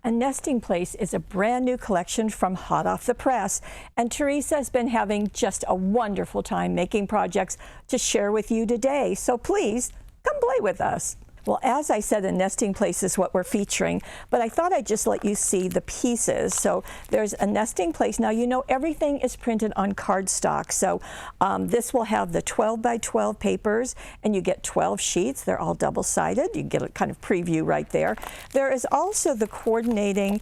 A nesting place is a brand new collection from hot off the press, and Teresa has been having just a wonderful time making projects to share with you today. So please come play with us. Well, as I said, a nesting place is what we're featuring, but I thought I'd just let you see the pieces. So there's a nesting place. Now, you know, everything is printed on cardstock. So this will have the 12 by 12 papers, and you get 12 sheets. They're all double-sided. You get a kind of preview right there. There is also the coordinating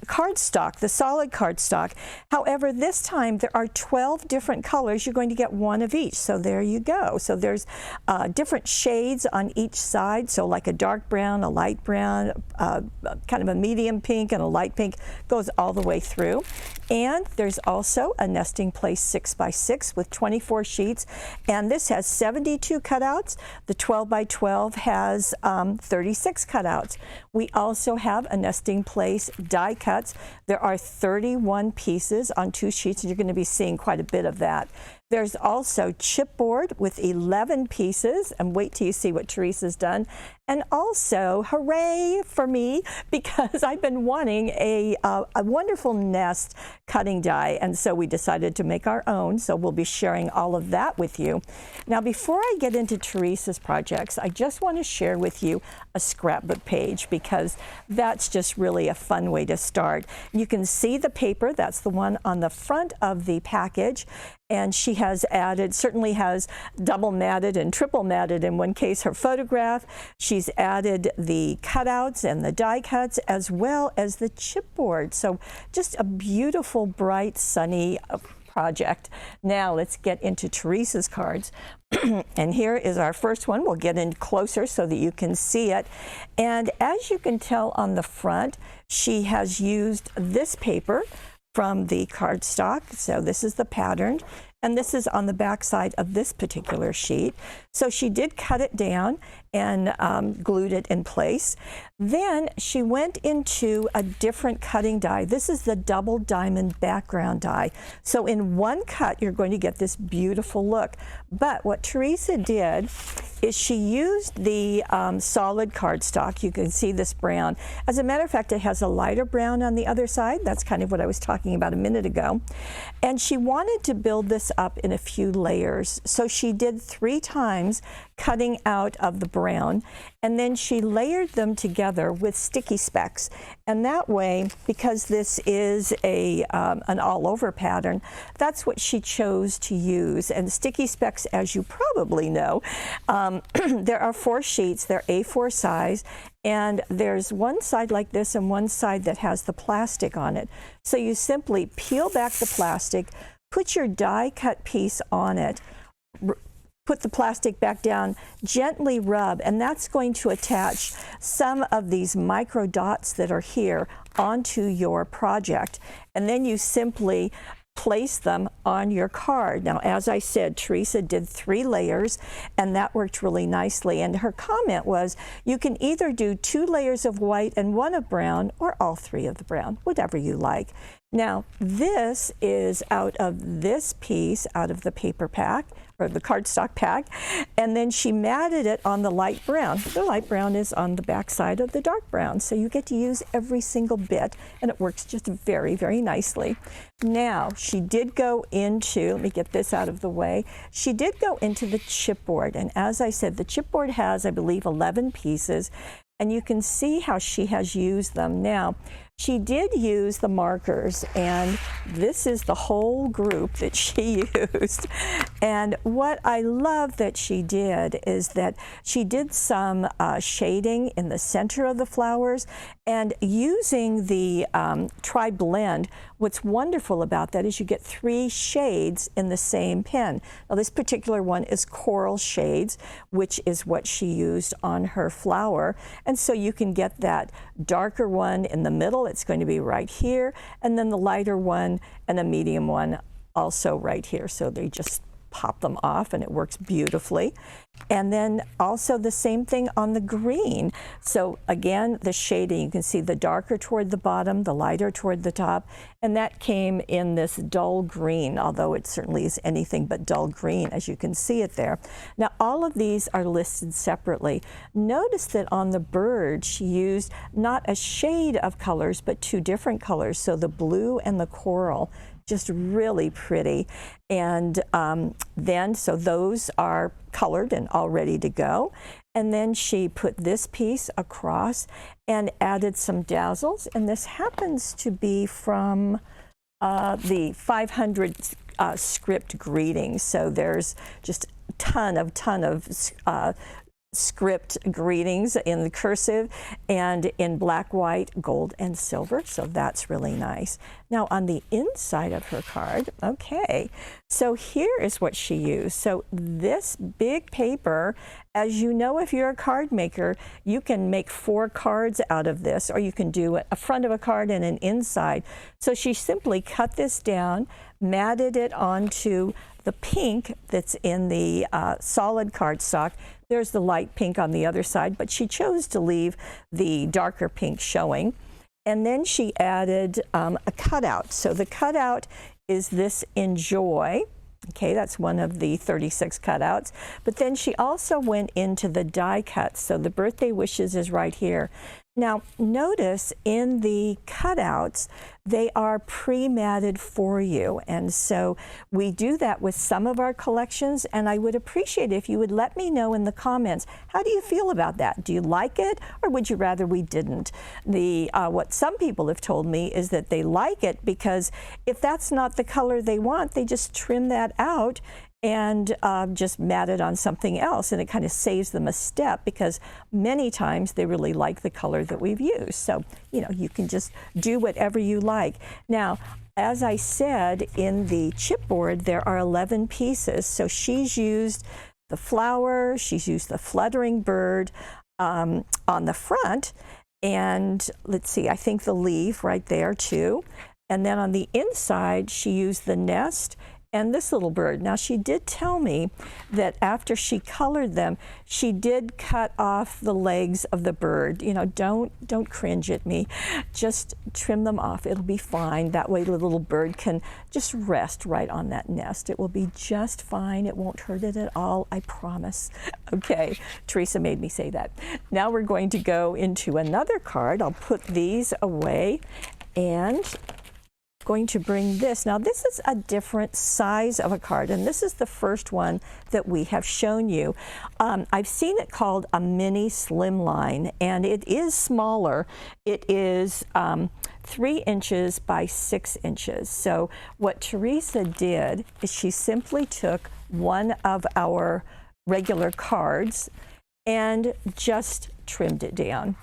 cardstock, the solid cardstock. However, this time there are 12 different colors. You're going to get one of each. So there you go. So there's different shades on each side. So like a dark brown, a light brown, kind of a medium pink, and a light pink goes all the way through. And there's also a nesting place 6 by 6 with 24 sheets. And this has 72 cutouts. The 12 by 12 has 36 cutouts. We also have a nesting place die cuts. There are 31 pieces on 2 sheets, and you're going to be seeing quite a bit of that. There's also chipboard with 11 pieces, and wait till you see what Teresa's done. And also, hooray for me, because I've been wanting a wonderful nest cutting die, and so we decided to make our own, so we'll be sharing all of that with you. Now, before I get into Teresa's projects, I just want to share with you a scrapbook page, because that's just really a fun way to start. You can see the paper, that's the one on the front of the package, and she has added, certainly has double matted and triple matted in one case, her photograph. She's added the cutouts and the die cuts, as well as the chipboard. So just a beautiful, bright, sunny project. Now let's get into Teresa's cards. And here is our first one. We'll get in closer so that you can see it. And as you can tell on the front, she has used this paper from the cardstock. So this is the pattern, and this is on the back side of this particular sheet. So she did cut it down and glued it in place. Then she went into a different cutting die. This is the double diamond background die. So in one cut, you're going to get this beautiful look. But what Teresa did is she used the solid cardstock. You can see this brown. As a matter of fact, it has a lighter brown on the other side. That's kind of what I was talking about a minute ago. And she wanted to build this up in a few layers. So she did 3 times cutting out of the brown, and then she layered them together with sticky specks. And that way, because this is an all-over pattern, that's what she chose to use. And sticky specks, as you probably know, there are 4 sheets. They're A4 size, and there's one side like this and one side that has the plastic on it. So you simply peel back the plastic, put your die cut piece on it, put the plastic back down, gently rub, and that's going to attach some of these micro dots that are here onto your project. And then you simply place them on your card. Now, as I said, Teresa did 3 layers, and that worked really nicely. And her comment was, you can either do 2 layers of white and 1 of brown, or all 3 of the brown, whatever you like. Now, this is out of this piece, out of the paper pack, or the cardstock pack, and then she matted it on the light brown. The light brown is on the back side of the dark brown, so you get to use every single bit, and it works just very, very nicely. Now, she did go into, let me get this out of the way, she did go into the chipboard, and as I said, the chipboard has, I believe, 11 pieces, and you can see how she has used them. Now, she did use the markers, and this is the whole group that she used. And what I love that she did is that she did some shading in the center of the flowers, and using the tri-blend, what's wonderful about that is you get 3 shades in the same pen. Now, this particular one is coral shades, which is what she used on her flower. And so you can get that darker one in the middle. It's going to be right here, and then the lighter one and a medium one also right here. So they just pop them off and it works beautifully. And then also the same thing on the green. So again, the shading, you can see the darker toward the bottom, the lighter toward the top, and that came in this dull green, although it certainly is anything but dull green, as you can see it there. Now, all of these are listed separately. Notice that on the bird, she used not a shade of colors, but two different colors, so the blue and the coral. Just really pretty. And so those are colored and all ready to go. And then she put this piece across and added some dazzles. And this happens to be from the 500 script greetings. So there's just a ton of script greetings in the cursive and in black, white, gold, and silver. So that's really nice. Now on the inside of her card, okay, so here is what she used. So this big paper, as you know, if you're a card maker, you can make 4 cards out of this, or you can do a front of a card and an inside. So she simply cut this down, matted it onto the pink that's in the solid cardstock. There's the light pink on the other side, but she chose to leave the darker pink showing. And then she added a cutout. So the cutout is this Enjoy. Okay, that's one of the 36 cutouts. But then she also went into the die cut. So the birthday wishes is right here. Now, notice in the cutouts, they are pre-matted for you. And so we do that with some of our collections, and I would appreciate if you would let me know in the comments, how do you feel about that? Do you like it, or would you rather we didn't? What some people have told me is that they like it because if that's not the color they want, they just trim that out and just mat it on something else, and it kind of saves them a step because many times they really like the color that we've used. So, you know, you can just do whatever you like. Now, as I said, in the chipboard, there are 11 pieces. So she's used the flower, she's used the fluttering bird on the front, and let's see, I think the leaf right there too. And then on the inside, she used the nest and this little bird. Now, she did tell me that after she colored them, she did cut off the legs of the bird. You know, don't cringe at me. Just trim them off. It'll be fine. That way the little bird can just rest right on that nest. It will be just fine. It won't hurt it at all, I promise. Okay, Teresa made me say that. Now we're going to go into another card. I'll put these away and going to bring this. Now this is a different size of a card, and this is the first one that we have shown you. I've seen it called a mini slimline, and it is smaller. It is 3 inches by 6 inches. So what Teresa did is she simply took one of our regular cards and just trimmed it down.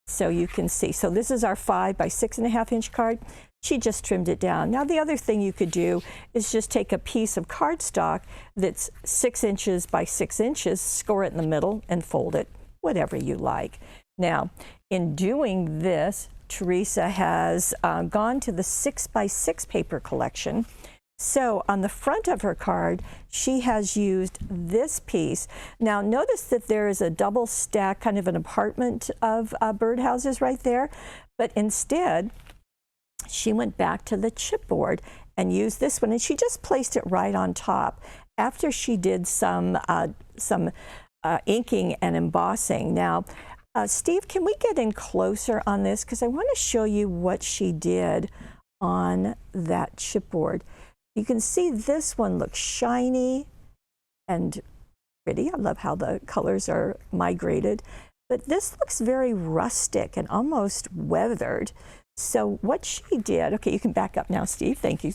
So you can see, so this is our 5 by 6.5 inch card. She just trimmed it down. Now the other thing you could do is just take a piece of cardstock that's 6 inches by 6 inches, score it in the middle and fold it, whatever you like. Now in doing this, Teresa has gone to the 6 by 6 paper collection. So on the front of her card, she has used this piece. Now notice that there is a double stack, kind of an apartment of birdhouses right there, but instead she went back to the chipboard and used this one, and she just placed it right on top after she did some inking and embossing. Now, Steve, can we get in closer on this? Because I want to show you what she did on that chipboard. You can see this one looks shiny and pretty. I love how the colors are migrated. But this looks very rustic and almost weathered. So what she did, okay, you can back up now, Steve, thank you.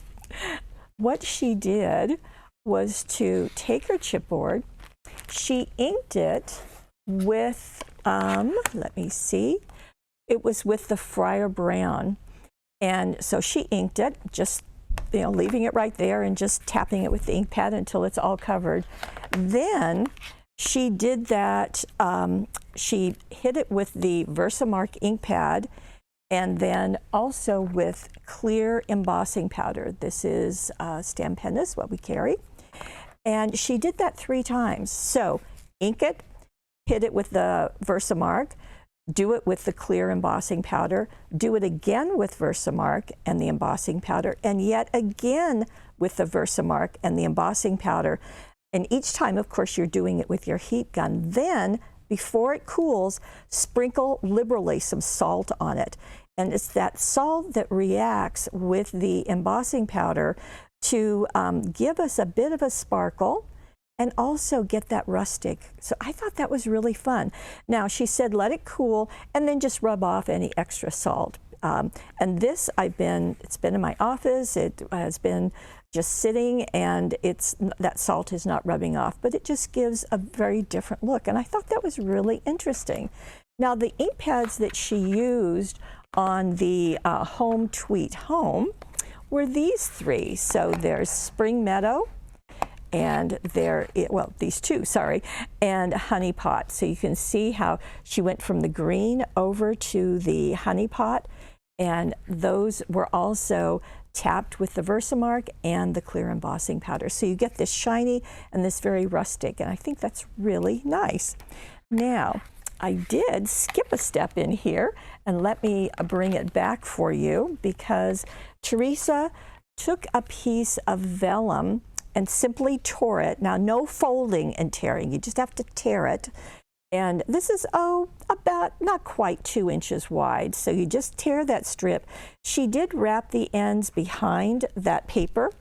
What she did was to take her chipboard, she inked it with, let me see, it was with the Friar Brown. And so she inked it, just, you know, leaving it right there and just tapping it with the ink pad until it's all covered. Then she did that, she hit it with the Versamark ink pad, and then also with clear embossing powder. This is Stampennis, what we carry. And she did that 3 times. So ink it, hit it with the Versamark, do it with the clear embossing powder, do it again with Versamark and the embossing powder, and yet again with the Versamark and the embossing powder. And each time, of course, you're doing it with your heat gun. Then, before it cools, sprinkle liberally some salt on it. And it's that salt that reacts with the embossing powder to give us a bit of a sparkle and also get that rustic. So I thought that was really fun. Now, she said let it cool and then just rub off any extra salt. And this, it's been in my office, it has been just sitting, and that salt is not rubbing off, but it just gives a very different look. And I thought that was really interesting. Now, the ink pads that she used on the Home Tweet Home were these 3. So there's Spring Meadow, and these 2, sorry, and Honey Pot. So you can see how she went from the green over to the Honey Pot, and those were also tapped with the Versamark and the clear embossing powder. So you get this shiny and this very rustic, and I think that's really nice. Now, I did skip a step in here, and let me bring it back for you, because Teresa took a piece of vellum and simply tore it. Now, no folding and tearing, you just have to tear it. And this is, about not quite 2 inches wide. So you just tear that strip. She did wrap the ends behind that paper,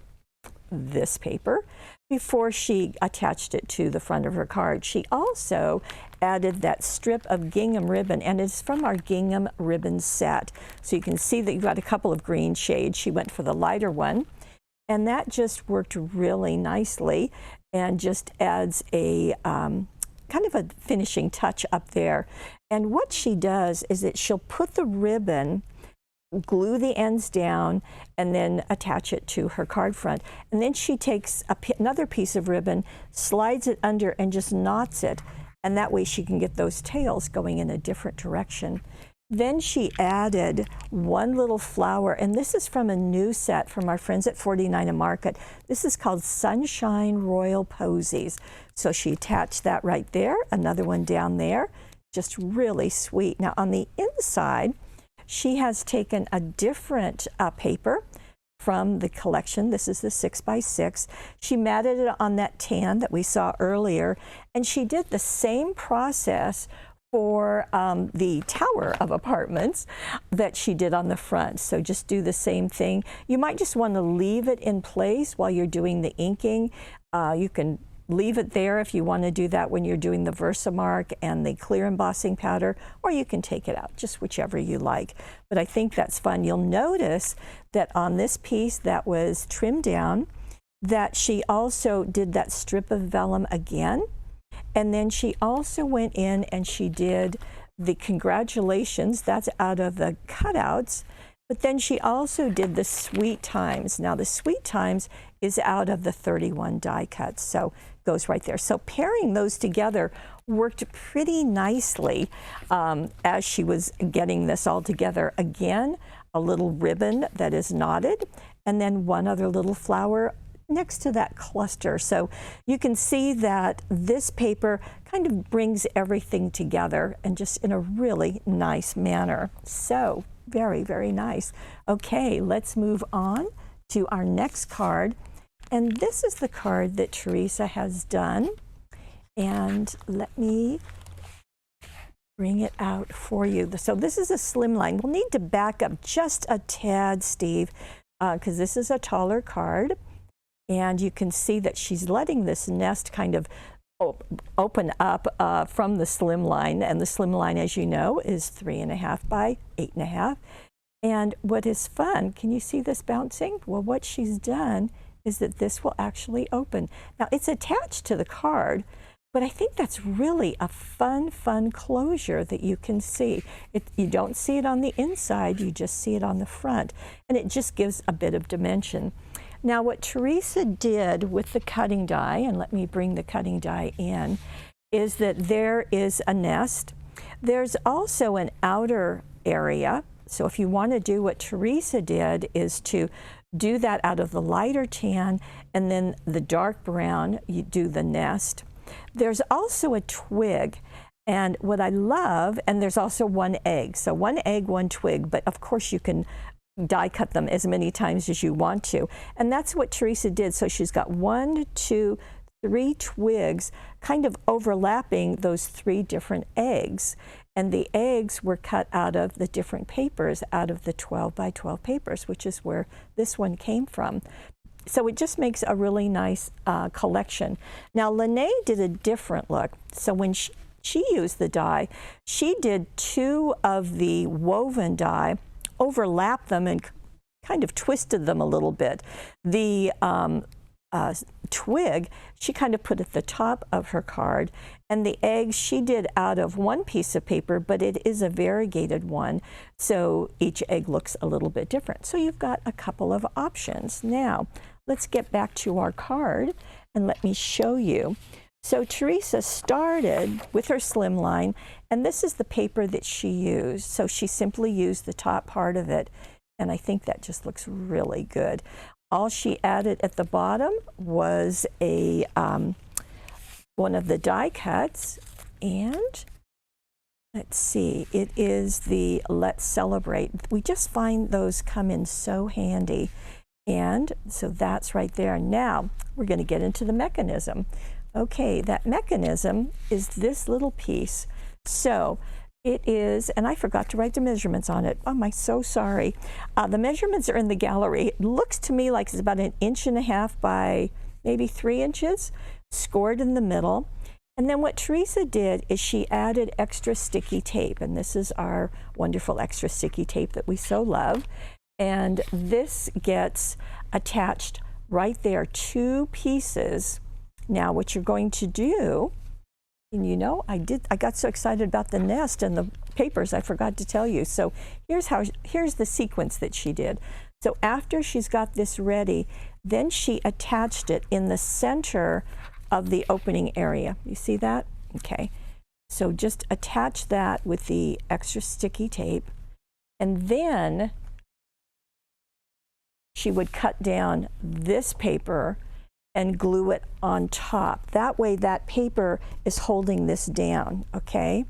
this paper, before she attached it to the front of her card. She also added that strip of gingham ribbon, and it's from our gingham ribbon set. So you can see that you've got a couple of green shades. She went for the lighter one, and that just worked really nicely and just adds a kind of a finishing touch up there. And what she does is that she'll put the ribbon, glue the ends down, and then attach it to her card front. And then she takes another piece of ribbon, slides it under, and just knots it. And that way she can get those tails going in a different direction. Then she added one little flower, and this is from a new set from our friends at 49 Market. This is called Sunshine Royal Posies. So she attached that right there, another one down there, just really sweet. Now on the inside, she has taken a different paper from the collection. This is the 6x6. She matted it on that tan that we saw earlier, and she did the same process for the tower of apartments that she did on the front. So just do the same thing. You might just want to leave it in place while you're doing the inking. You can leave it there if you want to do that when you're doing the Versamark and the clear embossing powder, or you can take it out, just whichever you like. But I think that's fun. You'll notice that on this piece that was trimmed down, that she also did that strip of vellum again. And then she also went in and she did the congratulations, that's out of the cutouts, but then she also did the Sweet Times. Now the Sweet Times is out of the 31 die cuts, so goes right there. So pairing those together worked pretty nicely as she was getting this all together. Again, a little ribbon that is knotted, and then one other little flower next to that cluster. So you can see that this paper kind of brings everything together and just in a really nice manner. So very, very nice. Okay, let's move on to our next card. And this is the card that Teresa has done. And let me bring it out for you. So this is a slimline. We'll need to back up just a tad, Steve, because this is a taller card. And you can see that she's letting this nest kind of open up from the slim line. And the slim line, as you know, is 3.5 by 8.5. And what is fun, can you see this bouncing? Well, what she's done is that this will actually open. Now, it's attached to the card, but I think that's really a fun closure that you can see. You don't see it on the inside, you just see it on the front. And it just gives a bit of dimension. Now what Teresa did with the cutting die, and let me bring the cutting die in, is that there is a nest. There's also an outer area. So if you want to do what Teresa did, is to do that out of the lighter tan, and then the dark brown, you do the nest. There's also a twig, and what I love, and there's also one egg. So one egg, one twig, but of course you can die cut them as many times as you want to. And that's what Teresa did. So she's got 1, 2, 3 twigs kind of overlapping those 3 different eggs. And the eggs were cut out of the different papers, out of the 12 by 12 papers, which is where this one came from. So it just makes a really nice collection. Now, Lene did a different look. So when she used the die, she did 2 of the woven die, overlapped them and kind of twisted them a little bit. The twig, she kind of put at the top of her card, and the eggs she did out of one piece of paper, but it is a variegated one, so each egg looks a little bit different. So you've got a couple of options. Now, let's get back to our card and let me show you. So Teresa started with her slimline, and this is the paper that she used. So she simply used the top part of it, and I think that just looks really good. All she added at the bottom was a one of the die cuts, and let's see, it is the Let's Celebrate. We just find those come in so handy, and so that's right there. Now we're going to get into the mechanism. Okay, that mechanism is this little piece. So it is, and I forgot to write the measurements on it. Oh, I'm so sorry. The measurements are in the gallery. It looks to me like it's about 1.5 inches by maybe 3 inches, scored in the middle. And then what Teresa did is she added extra sticky tape, and this is our wonderful extra sticky tape that we so love. And this gets attached right there, 2 pieces. Now what you're going to do, and you know, I got so excited about the nest and the papers, I forgot to tell you. So here's the sequence that she did. So after she's got this ready, then she attached it in the center of the opening area. You see that? Okay. So just attach that with the extra sticky tape, and then she would cut down this paper and glue it on top. That way that paper is holding this down, okay?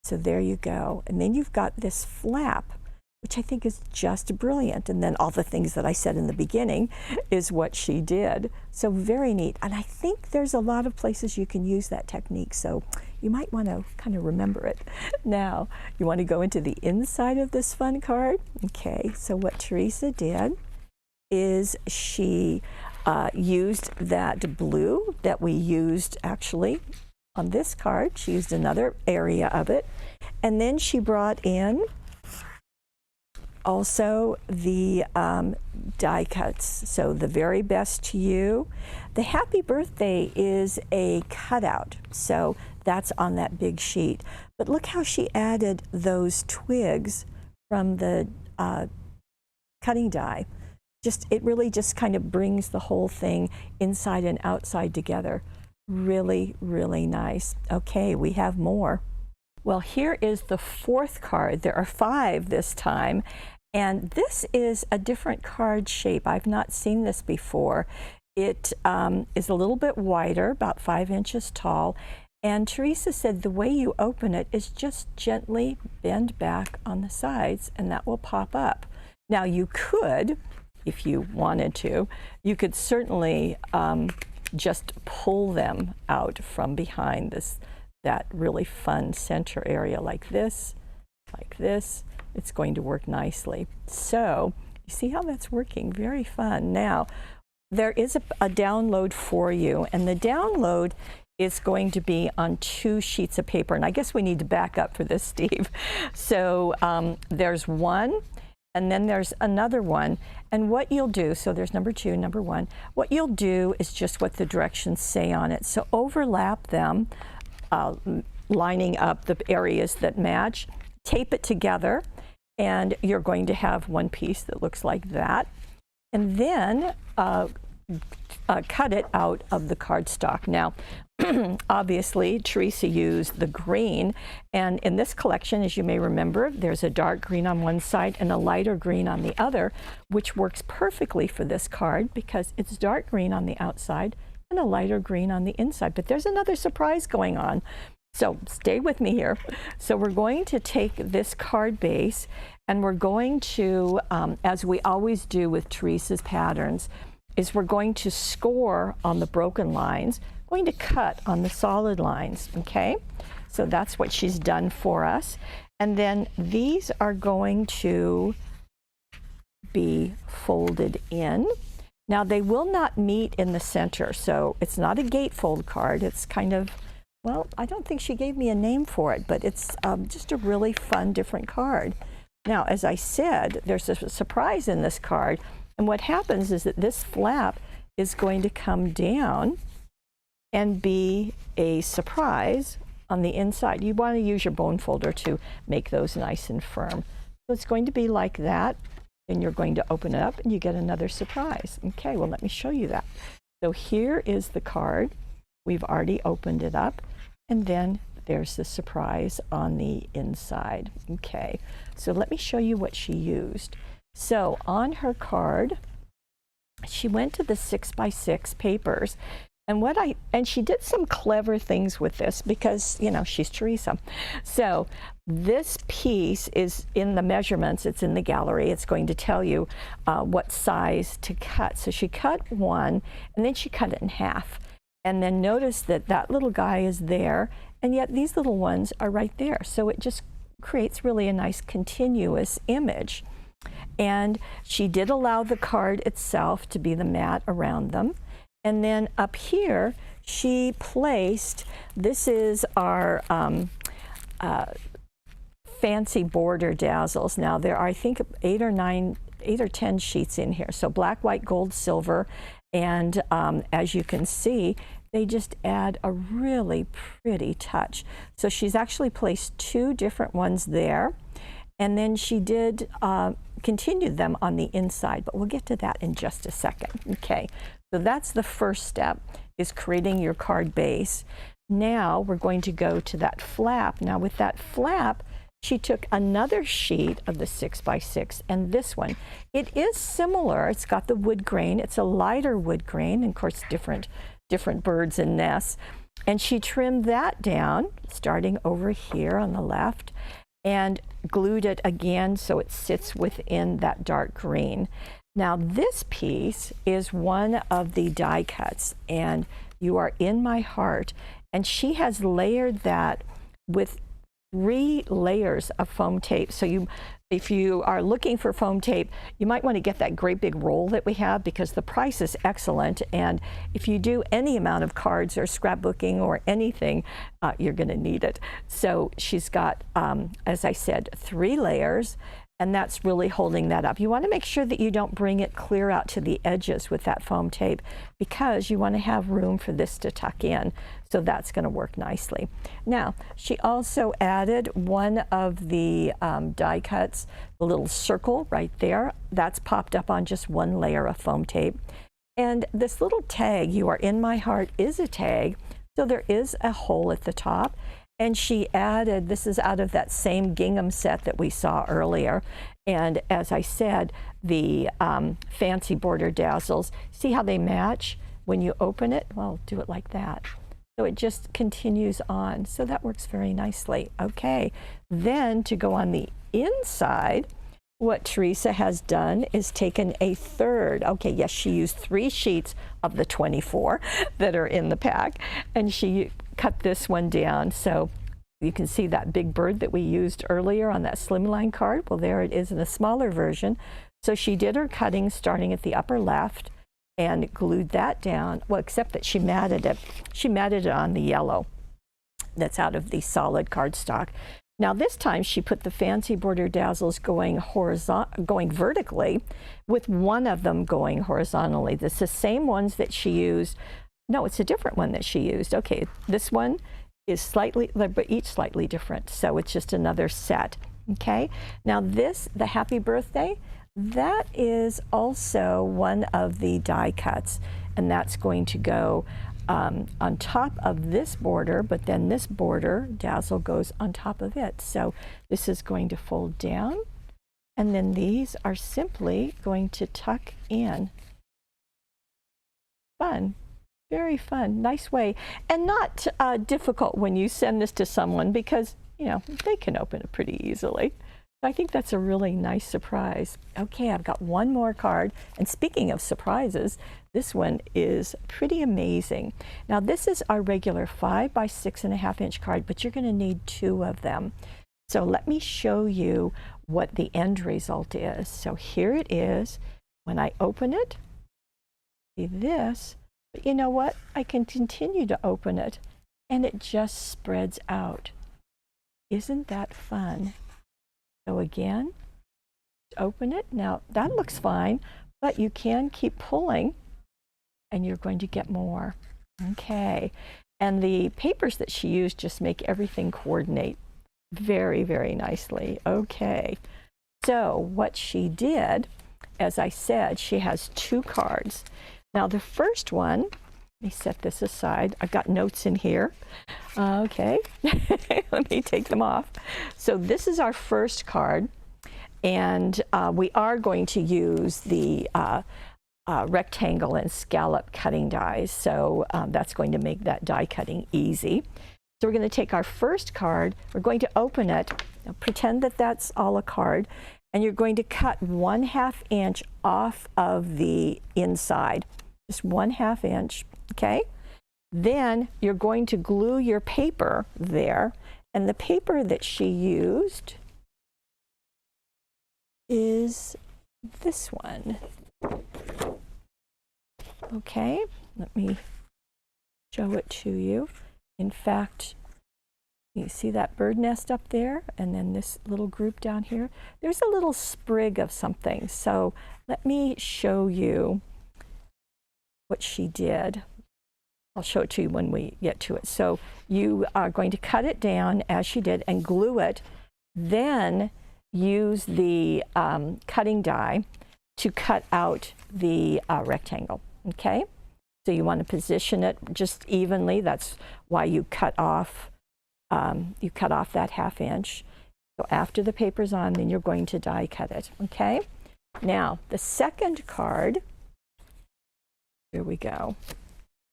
So there you go. And then you've got this flap, which I think is just brilliant. And then all the things that I said in the beginning is what she did. So very neat. And I think there's a lot of places you can use that technique, so you might want to kind of remember it. Now, you want to go into the inside of this fun card. Okay, so what Teresa did is she used that blue that we used actually on this card. She used another area of it, and then she brought in also the die cuts. So the very best to you. The happy birthday is a cutout, so that's on that big sheet. But look how she added those twigs from the cutting die. It really just kind of brings the whole thing inside and outside together. Really, really nice. Okay, we have more. Well, here is the 4th card. There are 5 this time, and this is a different card shape. I've not seen this before. It is a little bit wider, about 5 inches tall, and Teresa said the way you open it is just gently bend back on the sides, and that will pop up. Now you could, if you wanted to, you could certainly just pull them out from behind that really fun center area like this, like this. It's going to work nicely. So you see how that's working? Very fun. Now, there is a download for you, and the download is going to be on 2 sheets of paper. And I guess we need to back up for this, Steve. So there's one, and then there's another one. And what you'll do, so there's number 2, number 1. What you'll do is just what the directions say on it. So overlap them, lining up the areas that match, tape it together, and you're going to have one piece that looks like that. And then cut it out of the cardstock. Now, obviously, Teresa used the green, and in this collection, as you may remember, there's a dark green on one side and a lighter green on the other, which works perfectly for this card because it's dark green on the outside and a lighter green on the inside. But there's another surprise going on. So stay with me here. So we're going to take this card base and we're going to, as we always do with Teresa's patterns, is we're going to score on the broken lines, going to cut on the solid lines, okay? So that's what she's done for us. And then these are going to be folded in. Now they will not meet in the center, so it's not a gatefold card. It's kind of, well, I don't think she gave me a name for it, but it's just a really fun, different card. Now, as I said, there's a surprise in this card, and what happens is that this flap is going to come down and be a surprise on the inside. You want to use your bone folder to make those nice and firm. So it's going to be like that, and you're going to open it up and you get another surprise. Okay, well, let me show you that. So here is the card. We've already opened it up, and then there's the surprise on the inside. Okay, so let me show you what she used. So on her card, she went to the 6x6 papers, and she did some clever things with this because, you know, she's Teresa. So this piece is in the measurements, it's in the gallery, it's going to tell you what size to cut. So she cut one, and then she cut it in half. And then notice that that little guy is there, and yet these little ones are right there. So it just creates really a nice continuous image. And she did allow the card itself to be the mat around them. And then up here, she placed, this is our fancy border dazzles. Now there are, I think, 8 or 10 sheets in here. So black, white, gold, silver. And as you can see, they just add a really pretty touch. So she's actually placed 2 different ones there. And then she did continue them on the inside, but we'll get to that in just a second. Okay, so that's the first step, is creating your card base. Now we're going to go to that flap. Now with that flap, she took another sheet of the 6x6 and this one. It is similar. It's got the wood grain. It's a lighter wood grain, and of course different birds and nests. And she trimmed that down, starting over here on the left, and glued it again so it sits within that dark green. Now this piece is one of the die cuts, and You Are in My Heart, and she has layered that with 3 layers of foam tape. So if you are looking for foam tape, you might want to get that great big roll that we have because the price is excellent. And if you do any amount of cards or scrapbooking or anything, you're going to need it. So she's got, as I said, 3 layers, and that's really holding that up. You want to make sure that you don't bring it clear out to the edges with that foam tape because you want to have room for this to tuck in. So that's going to work nicely. Now, she also added one of the die cuts, the little circle right there. That's popped up on just 1 layer of foam tape. And this little tag, You Are in My Heart, is a tag. So there is a hole at the top. And she added, this is out of that same gingham set that we saw earlier. And as I said, the fancy border dazzles, see how they match when you open it? Well, do it like that. So it just continues on. So that works very nicely. Okay, then to go on the inside, what Teresa has done is taken a third. Okay, yes, she used 3 sheets of the 24 that are in the pack, and she cut this one down. So you can see that big bird that we used earlier on that slimline card. Well, there it is in a smaller version. So she did her cutting starting at the upper left and glued that down. Well, except that she matted it. She matted it on the yellow that's out of the solid cardstock. Now this time she put the fancy border dazzles going vertically, with one of them going horizontally. This is the same ones that she used. No, it's a different one that she used. Okay, this one is slightly, but each slightly different. So it's just another set. Okay, now this, the Happy Birthday, that is also one of the die cuts. and that's going to go on top of this border, but then this border, Dazzle, goes on top of it. So this is going to fold down, and then these are simply going to tuck in. Fun. Very fun. Nice way. And not difficult when you send this to someone because, you know, they can open it pretty easily. I think that's a really nice surprise. Okay, I've got one more card. And speaking of surprises, this one is pretty amazing. Now, this is our regular 5 by 6.5 inch card, but you're going to need 2 of them. So let me show you what the end result is. So here it is. When I open it, see this, but you know what? I can continue to open it, and it just spreads out. Isn't that fun? So again, open it. Now that looks fine, but you can keep pulling and you're going to get more. Okay, and the papers that she used just make everything coordinate very, very nicely. Okay, so what she did, as I said, she has 2 cards. Now the first one, let me set this aside. I've got notes in here. Okay, let me take them off. So this is our first card, and we are going to use the rectangle and scallop cutting dies. So that's going to make that die cutting easy. So we're going to take our first card, we're going to open it, now pretend that that's all a card, and you're going to cut 1/2 inch off of the inside, just 1/2 inch, okay? Then you're going to glue your paper there, and the paper that she used is this one. Okay, let me show it to you. In fact, you see that bird nest up there, and then this little group down here? There's a little sprig of something. So let me show you what she did. I'll show it to you when we get to it. So you are going to cut it down as she did and glue it, then use the cutting die to cut out the rectangle, okay? So you want to position it just evenly. That's why you cut off that 1/2 inch. So after the paper's on, then you're going to die cut it, okay? Now, the second card, here we go.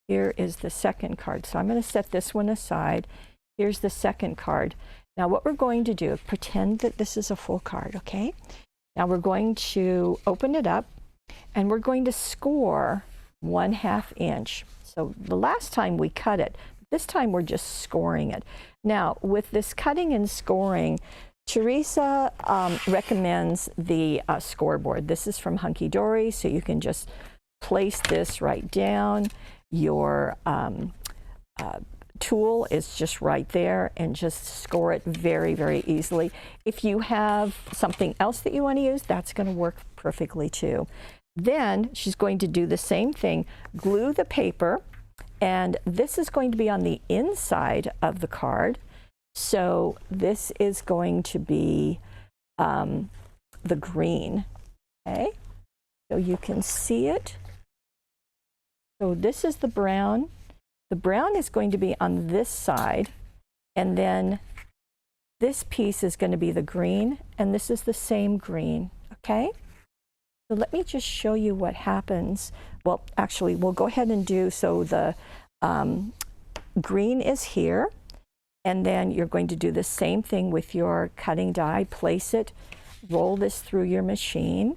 Here is the second card. So I'm going to set this one aside. Here's the second card. Now what we're going to do, pretend that this is a full card, okay? Now we're going to open it up, and we're going to score 1/2 inch. So the last time we cut it, this time we're just scoring it. Now with this cutting and scoring, Teresa recommends the scoreboard. This is from Hunky Dory, so you can just place this right down. Your tool is just right there, and just score it very, very easily. If you have something else that you want to use, that's going to work perfectly too. Then she's going to do the same thing, glue the paper, and this is going to be on the inside of the card. So this is going to be the green, okay? So you can see it. So this is the brown. The brown is going to be on this side, and then this piece is going to be the green, and this is the same green, okay? So let me just show you what happens. Well, actually, we'll go ahead and do, so the green is here, and then you're going to do the same thing with your cutting die. Place it, roll this through your machine,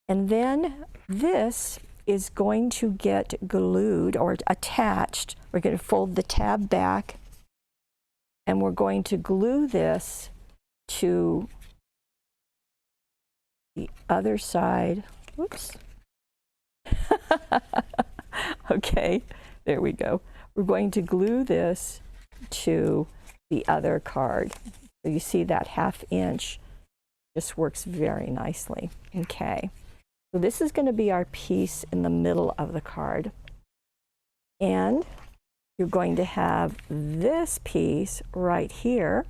and then this is going to get glued or attached. We're going to fold the tab back, and we're going to glue this to the other side. Whoops. Okay, there we go. We're going to glue this to the other card. So you see that 1/2 inch just works very nicely. Okay. So this is going to be our piece in the middle of the card. And you're going to have this piece right here,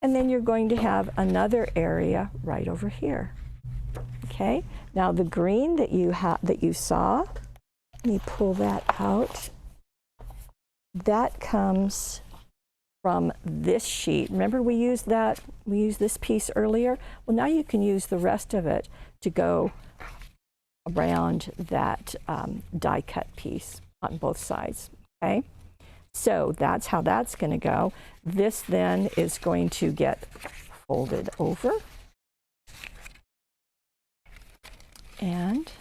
and then you're going to have another area right over here. Okay? Now the green that you saw, Let me pull that out. That comes from this sheet. Remember we used this piece earlier? Well, now you can use the rest of it to go around that die cut piece on both sides, okay? So that's how that's going to go. This then is going to get folded over, and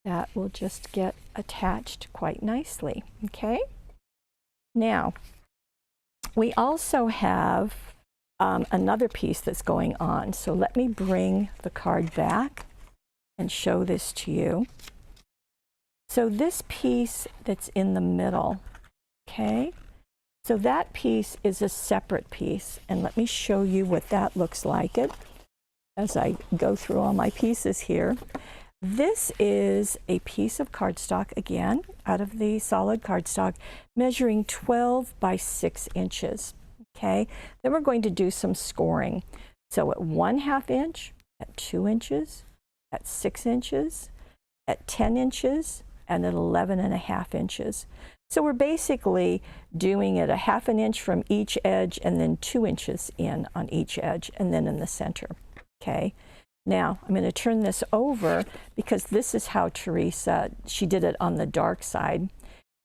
that will just get attached quite nicely, okay? Now, we also have another piece that's going on. So let me bring the card back and show this to you. So this piece that's in the middle, okay? So that piece is a separate piece, and let me show you what that looks like as I go through all my pieces here. This is a piece of cardstock, again, out of the solid cardstock, measuring 12 by 6 inches, okay? Then we're going to do some scoring. So at 1/2 inch, at 2 inches, at 6 inches, at 10 inches, and at 11.5 inches. So we're basically doing it 1/2 inch from each edge and then 2 inches in on each edge and then in the center, okay? Now, I'm going to turn this over because this is how Teresa, she did it on the dark side.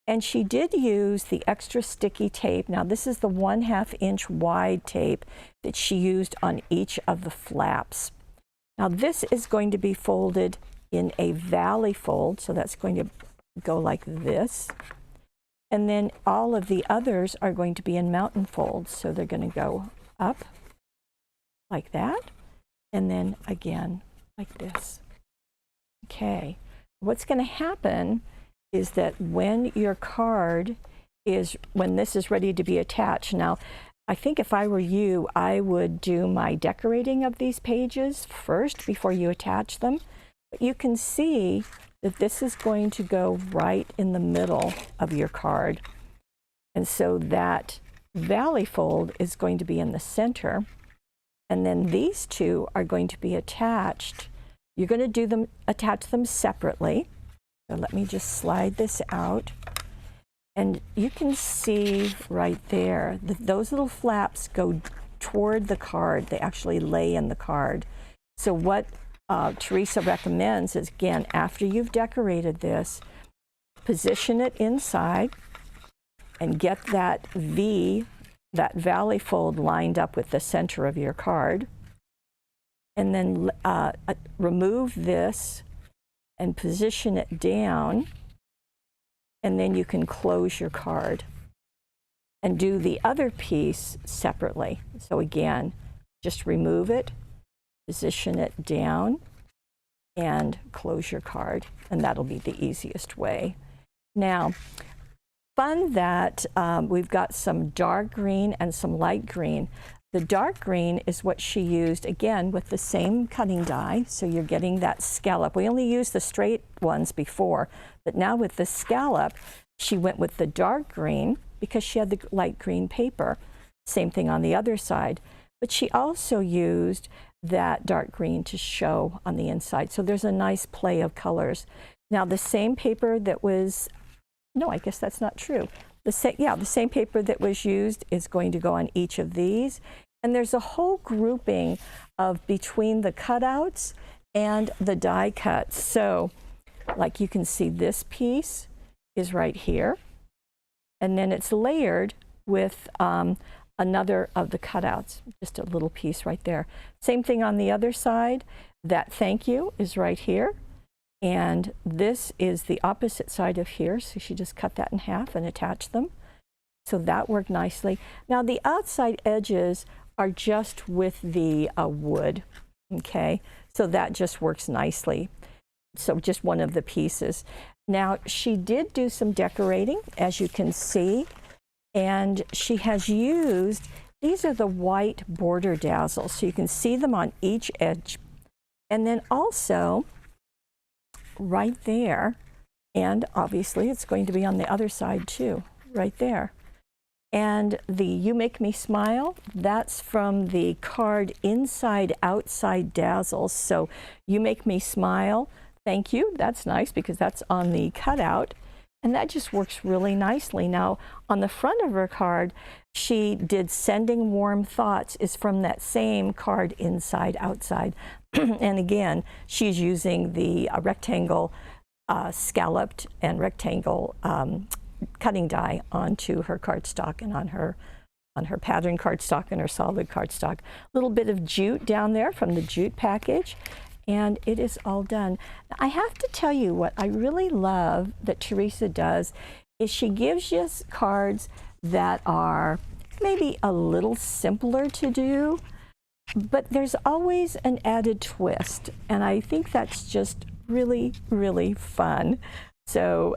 And she did use the extra sticky tape. Now, this is the 1/2 inch wide tape that she used on each of the flaps. Now, this is going to be folded in a valley fold, so that's going to go like this. And then all of the others are going to be in mountain folds, so they're going to go up like that. And then again, like this. Okay, what's going to happen is that when your card when this is ready to be attached, now, I think if I were you, I would do my decorating of these pages first before you attach them. But you can see that this is going to go right in the middle of your card. And so that valley fold is going to be in the center. And then these two are going to be attached. You're going to attach them separately. So let me just slide this out. And you can see right there that those little flaps go toward the card. They actually lay in the card. So what Teresa recommends is, again, after you've decorated this, position it inside and get that valley fold lined up with the center of your card, and then remove this and position it down, and then you can close your card and do the other piece separately. So again, just remove it, position it down, and close your card, and that'll be the easiest way. Now, fun that we've got some dark green and some light green. The dark green is what she used, again, with the same cutting die, so you're getting that scallop. We only used the straight ones before, but now with the scallop, she went with the dark green because she had the light green paper. Same thing on the other side. But she also used that dark green to show on the inside. So there's a nice play of colors. Now the same paper that was, no, I guess that's not true. The same paper that was used is going to go on each of these. And there's a whole grouping of between the cutouts and the die cuts. So like you can see, this piece is right here. And then it's layered with another of the cutouts, just a little piece right there. Same thing on the other side. That thank you is right here. And this is the opposite side of here. So she just cut that in half and attached them. So that worked nicely. Now the outside edges are just with the wood, okay? So that just works nicely. So just one of the pieces. Now she did do some decorating, as you can see, and she has used, these are the white border dazzles, so you can see them on each edge. And then also right there, and obviously it's going to be on the other side too, right there. And the You Make Me Smile, that's from the card Inside Outside Dazzles. So You Make Me Smile, thank you, that's nice because that's on the cutout. And that just works really nicely. Now, on the front of her card, she did Sending Warm Thoughts is from that same card, Inside Outside. And again, she's using the rectangle scalloped and rectangle cutting die onto her cardstock and on her pattern cardstock and her solid cardstock. A little bit of jute down there from the jute package, and it is all done. Now, I have to tell you what I really love that Teresa does is she gives you cards that are maybe a little simpler to do, but there's always an added twist, and I think that's just really, really fun. So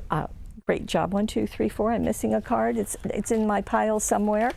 great job. 1, 2, 3, 4. I'm missing a card. It's in my pile somewhere.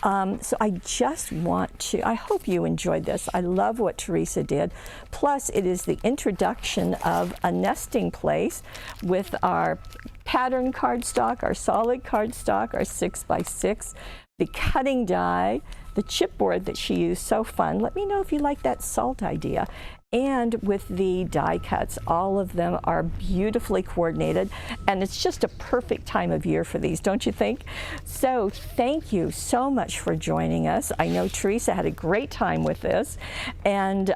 So I just want to, I hope you enjoyed this. I love what Teresa did. Plus, it is the introduction of a nesting place with our pattern cardstock, our solid cardstock, our 6x6, the cutting die, the chipboard that she used, so fun. Let me know if you like that salt idea. And with the die cuts, all of them are beautifully coordinated, and it's just a perfect time of year for these, don't you think? So thank you so much for joining us. I know Teresa had a great time with this, and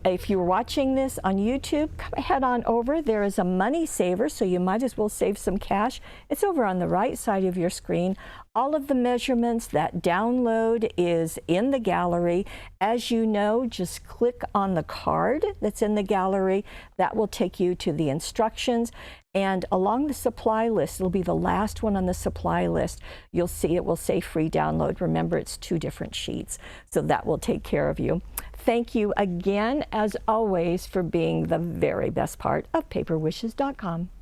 if you're watching this on YouTube, head on over. There is a money saver, so you might as well save some cash. It's over on the right side of your screen. All of the measurements, that download is in the gallery. As you know, just click on the card that's in the gallery. That will take you to the instructions. And along the supply list, it'll be the last one on the supply list. You'll see it will say free download. Remember, it's 2 different sheets, so that will take care of you. Thank you again, as always, for being the very best part of paperwishes.com.